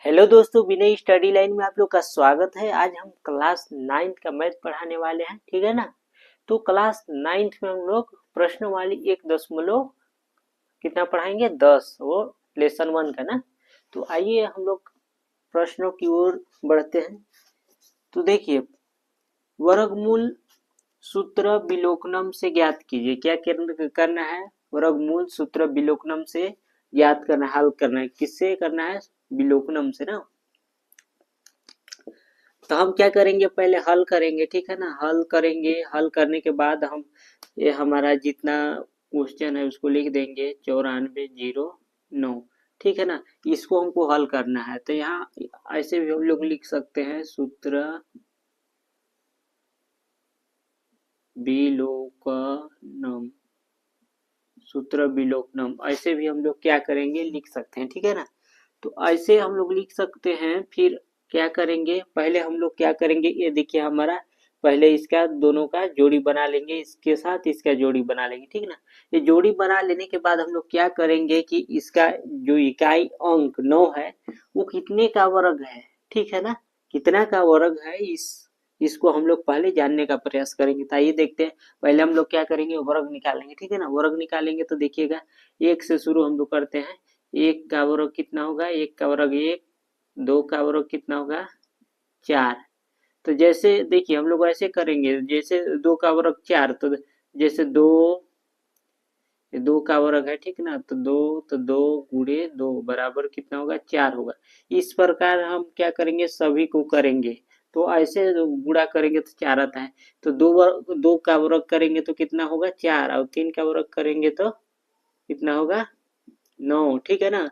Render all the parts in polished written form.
Hello दोस्तों, विनय study line में आप लोग का स्वागत है। आज हम क्लास 9th का मैथ पढ़ाने वाले हैं, ठीक है ना। तो क्लास 9th में हम लोग प्रश्न वाली 1 दशमलव कितना पढ़ाएंगे 10, वो लेसन 1 का ना। तो आइए हम लोग प्रश्नों की ओर बढ़ते हैं। तो देखिए, वर्गमूल सूत्र विलोकनम से ज्ञात कीजिए। क्या करना है? वर्गमूल सूत्र विलोकनम से ज्ञात करना, हल करना है। किससे करना है? विलोकनम से ना। तो हम क्या करेंगे, पहले हल करेंगे, ठीक है ना। हल करेंगे, हल करने के बाद हम ये हमारा जितना क्वेश्चन है उसको लिख देंगे 9409, ठीक है ना। इसको हमको हल करना है। तो यहाँ ऐसे भी हम लोग लिख सकते हैं, सूत्र विलोकनम, सूत्र विलोकनम, ऐसे भी हम लोग क्या करेंगे, लिख सकते हैं, ठीक है ना। तो ऐसे हम लोग लिख सकते हैं। फिर क्या करेंगे, पहले हम लोग क्या करेंगे, ये देखिए हमारा पहले इसका दोनों का जोड़ी बना लेंगे, इसके साथ इसका जोड़ी बना लेंगे, ठीक ना। ये जोड़ी बना लेने के बाद हम लोग क्या करेंगे कि इसका जो इकाई अंक 9 है वो कितने का वर्ग है, ठीक है ना। कितना का वर्ग है, इसको हम लोग पहले जानने का प्रयास करेंगे। तो आइए देखते हैं। पहले हम लोग क्या करेंगे, वर्ग निकालेंगे, ठीक है ना। वर्ग निकालेंगे तो देखिएगा, 1 से शुरू हम लोग करते हैं। 1 का वर्ग कितना होगा, 1 का वर्ग 1, 2 का वर्ग कितना होगा 4। तो जैसे देखिए हम लोग ऐसे करेंगे, जैसे 2 का वर्ग 4, तो जैसे 2 का वर्ग है, ठीक ना। तो 2 गुणे 2 बराबर कितना होगा 4 होगा। इस प्रकार हम क्या करेंगे, सभी को करेंगे। तो ऐसे गुणा करेंगे तो 4 आता है। तो 2 का वर्ग करेंगे तो कितना होगा 4, और 3 का वर्ग करेंगे तो कितना होगा 9, ठीक है ना।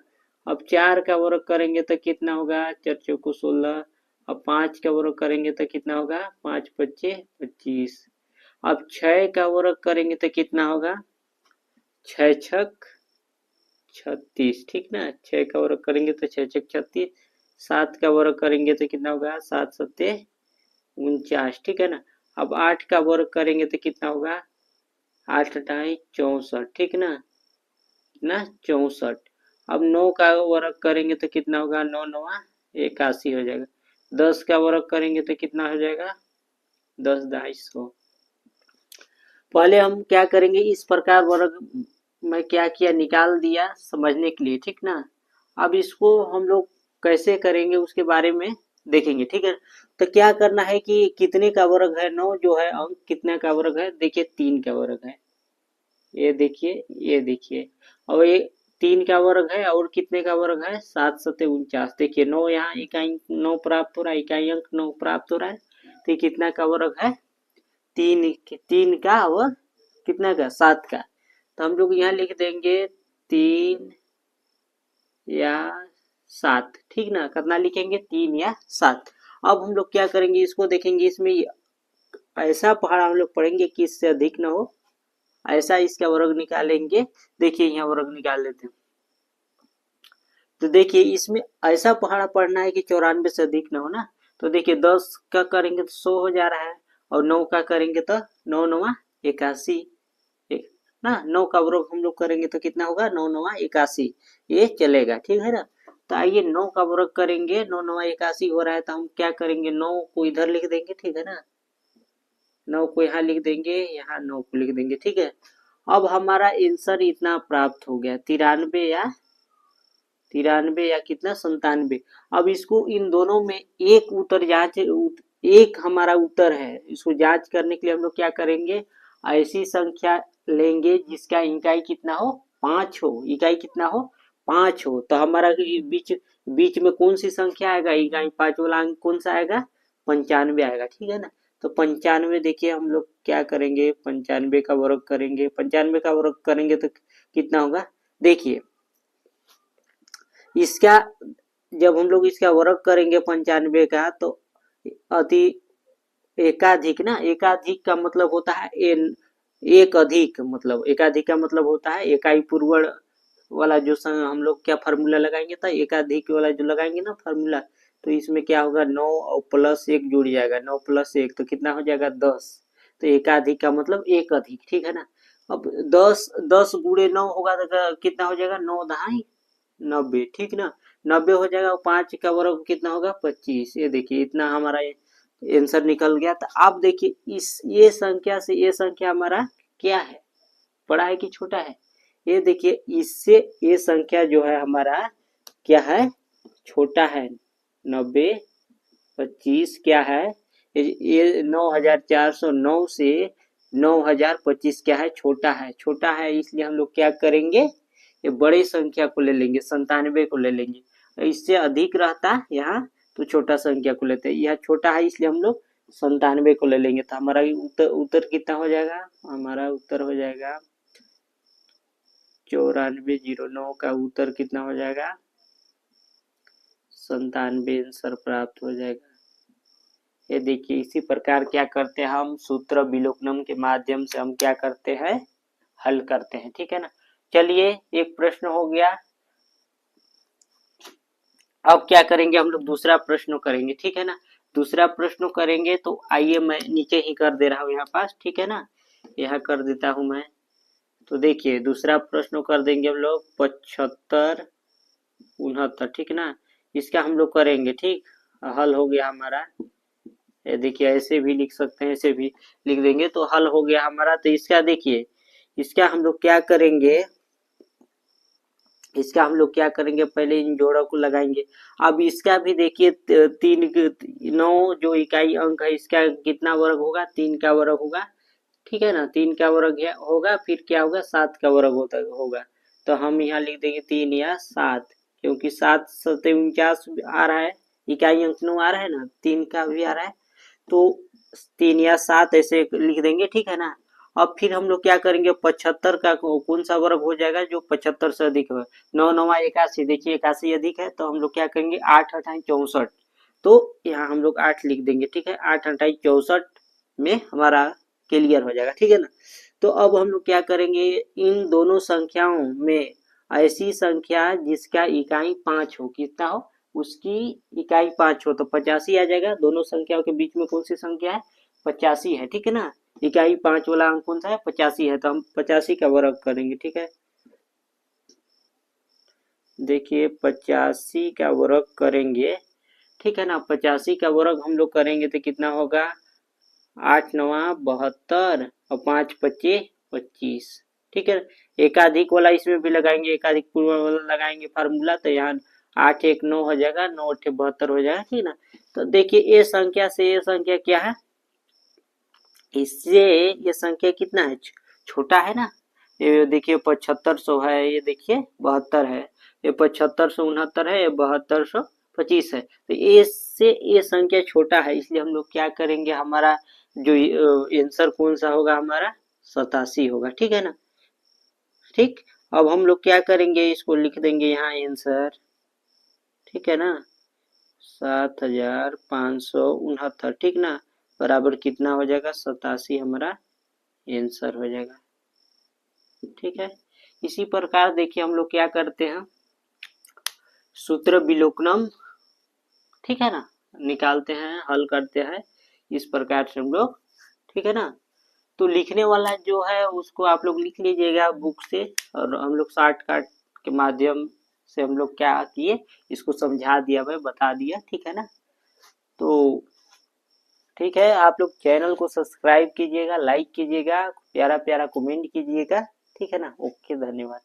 अब 4 का वर्ग करेंगे तो कितना होगा, 4 चौको 16। अब 5 का वर्ग करेंगे तो कितना होगा, 5 पच्चे 25। अब 6 का वर्ग करेंगे तो कितना होगा, 6 छक 36, ठीक ना। 6 का वर्ग करेंगे तो 6 छक 36। 7 का वर्ग करेंगे तो कितना होगा, 7 सत्ते 49, ठीक है ना। अब 8 का वर्ग करेंगे तो कितना होगा, 8 अठाई 64, ठीक ना। कितना 64। अब 9 का वर्ग करेंगे तो कितना होगा, 9 नवा 81 हो जाएगा। 10 का वर्ग करेंगे तो कितना हो जाएगा, 10 250। पहले हम क्या करेंगे, इस प्रकार वर्ग में क्या किया, निकाल दिया समझने के लिए, ठीक ना। अब इसको हम लोग कैसे करेंगे उसके बारे में देखेंगे, ठीक है। तो क्या करना है कि कितने का वर्ग है 9 जो है अंक, कितने का वर्ग है, देखिए 3 का वर्ग है। ये देखिए, ये देखिए। और ये 3 का वर्ग है, और कितने का वर्ग है, 7 सत्ते 49। देखिए 9 यहाँ इकाई 9 प्राप्त हो रहा है, इकाई अंक 9 प्राप्त हो रहा है। तो कितना का वर्ग है, 3 का, और कितना का 7 का। तो हम लोग यहाँ लिख देंगे 3 या 7, ठीक ना। कितना लिखेंगे, 3 या 7। अब हम लोग क्या करेंगे, इसको देखेंगे, इसमें ऐसा पहाड़ा हम लोग पढ़ेंगे कि इससे अधिक ना हो, ऐसा इसका वर्ग निकालेंगे। देखिए यहाँ वर्ग निकाल लेते हैं। तो देखिए इसमें ऐसा पहाड़ा पढ़ना है कि 94 से अधिक ना हो ना। तो देखिए 10 का करेंगे तो 100 हो जा रहा है, और 9 का करेंगे तो 9 नवा 81 ना। 9 का वर्ग हम लोग करेंगे तो कितना होगा, 9 नवा 81, ये चलेगा, ठीक है ना। तो आइए 9 का वर्ग करेंगे, 9 नवा 81 हो रहा है, तो हम क्या करेंगे, 9 को इधर लिख देंगे, ठीक है ना। 9 को यहाँ लिख देंगे, यहाँ 9 को लिख देंगे, ठीक है। अब हमारा आंसर इतना प्राप्त हो गया, 93 या कितना 97। अब इसको इन दोनों में एक उत्तर जांच, एक हमारा उत्तर है, इसको जांच करने के लिए हम लोग क्या करेंगे, ऐसी संख्या लेंगे जिसका इकाई कितना हो, 5 हो, इकाई कितना हो, 5 हो। तो हमारा बीच बीच में कौन सी संख्या आएगा, इकाई 5 वाला अंक कौन सा आएगा, 95 आएगा, ठीक है ना। तो 95, देखिए हम लोग क्या करेंगे, 95 का वर्ग करेंगे। 95 का वर्ग करेंगे तो कितना होगा, देखिए इसका जब हम लोग इसका वर्ग करेंगे 95 का, तो अति एकाधिक ना, एकाधिक का मतलब होता है एक अधिक, मतलब एकाधिक का मतलब होता है इकाई पूर्वण वाला जो हम लोग क्या फार्मूला लगाएंगे, था एकाधिक वाला जो लगाएंगे ना फार्मूला। तो इसमें क्या होगा, 9 और प्लस 1 जुड़ जाएगा, 9 प्लस 1 तो कितना हो जाएगा 10। तो एकाधिक का मतलब एक अधिक, ठीक है ना। अब 10 10 गुणे 9 होगा तो कितना हो जाएगा, 9 दहाई 90, ठीक ना। 90 हो जाएगा, और 5 का वर्ग कितना होगा 25। ये देखिए इतना हमारा आंसर निकल गया। तो आप देखिए इस ये संख्या से ये संख्या हमारा क्या है, बड़ा है कि छोटा है। ये देखिए इससे ये संख्या जो है हमारा क्या है, छोटा है। 90 25 क्या है, ये 9409 से 9025 क्या है, छोटा है। छोटा है इसलिए हम लोग क्या करेंगे, ये बड़ी संख्या को ले लेंगे, 97 को ले लेंगे। इससे अधिक रहता यहाँ तो छोटा संख्या को लेते हैं, यह छोटा है इसलिए हम लोग 97 को ले लेंगे। तो हमारा उत्तर कितना हो जाएगा, हमारा उत्तर हो जाएगा 9409 का उत्तर कितना हो जाएगा 97 आंसर प्राप्त हो जाएगा। ये देखिए इसी प्रकार क्या करते हैं हम, सूत्र विलोपनम के माध्यम से हम क्या करते हैं, हल करते हैं। ठीक है ना। चलिए एक प्रश्न हो गया। अब क्या करेंगे हम लोग, दूसरा प्रश्न करेंगे। ठीक है ना। दूसरा प्रश्न करेंगे तो आइए मैं नीचे ही कर दे रहा हूँ यहाँ पास। ठीक है ना, यहाँ कर देता हूँ मैं। तो देखिए दूसरा प्रश्न कर देंगे हम लोग 75 69। ठीक ना, इसका हम लोग करेंगे। ठीक, हल हो गया हमारा। ये देखिए ऐसे भी लिख सकते हैं, ऐसे भी लिख देंगे तो हल हो गया हमारा। तो इसका देखिए, इसका हम लोग क्या करेंगे, इसका हम लोग क्या करेंगे, पहले इन जोड़ों को लगाएंगे। अब इसका भी देखिए 9 जो इकाई अंक है इसका कितना वर्ग होगा, 3 का वर्ग होगा। ठीक है ना, 3 का वर्ग होगा, फिर क्या होगा 7 का वर्ग होगा। तो हम यहाँ लिख देंगे 3 या 7, क्योंकि 7 सत्ते 49 आ रहा है, इकाई अंक 9 आ रहा है ना, 3 का भी आ रहा है। तो 3 या 7 ऐसे लिख देंगे। ठीक है ना। अब फिर हम लोग क्या करेंगे, 75 का कौन सा वर्ग हो जाएगा जो 75 से अधिक है, 9 9 81। देखिए 81 अधिक है तो हम लोग क्या करेंगे 8 28 64। तो यहाँ हम लोग 8 लिख देंगे। ठीक है, 8 28 64 में हमारा क्लियर हो जाएगा। ठीक है ना। तो अब हम लोग क्या करेंगे, इन दोनों संख्याओं में ऐसी संख्या जिसका इकाई 5 हो, कितना हो, उसकी इकाई 5 हो, तो 85 आ जाएगा। दोनों संख्याओं के बीच में कौन सी संख्या है, 85 है। ठीक है ना, इकाई 5 वाला अंक कौन सा है, 85 है। तो हम 85 का वर्ग करेंगे। ठीक है, देखिए 85 का वर्ग करेंगे। ठीक है ना, 85 का वर्ग हम लोग करेंगे तो कितना होगा, 8 9 72 और 5 25 25। ठीक है, एकाधिक वाला इसमें भी लगाएंगे, एकाधिक पूर्व वाला लगाएंगे फार्मूला, तो यहाँ 8 1 9 हो जाएगा, 9 8 72 हो जाएगा। ठीक ना। तो देखिए ये संख्या से ये संख्या क्या है, इससे ये संख्या कितना है, छोटा है ना। ये देखिए 7500 है, ये देखिए 72 है, ये 7569 है, ये 7225 है। तो इससे ये संख्या छोटा है, इसलिए हम लोग क्या करेंगे, हमारा जो आंसर कौन सा होगा, हमारा 87 होगा। ठीक है ना। ठीक, अब हम लोग क्या करेंगे, इसको लिख देंगे यहाँ आंसर। ठीक है ना, 7569। ठीक ना, बराबर कितना हो जाएगा 87 हमारा आंसर हो जाएगा। ठीक है, इसी प्रकार देखिए हम लोग क्या करते हैं, सूत्र विलोपनम, ठीक है ना, निकालते हैं, हल करते हैं इस प्रकार से हम लोग। ठीक है ना। तो लिखने वाला जो है उसको आप लोग लिख लीजिएगा बुक से, और हम लोग शॉर्टकट के माध्यम से हम लोग क्या किए, इसको समझा दिया, मैं बता दिया। ठीक है ना। तो ठीक है, आप लोग चैनल को सब्सक्राइब कीजिएगा, लाइक कीजिएगा, प्यारा प्यारा कमेंट कीजिएगा। ठीक है ना। ओके, धन्यवाद।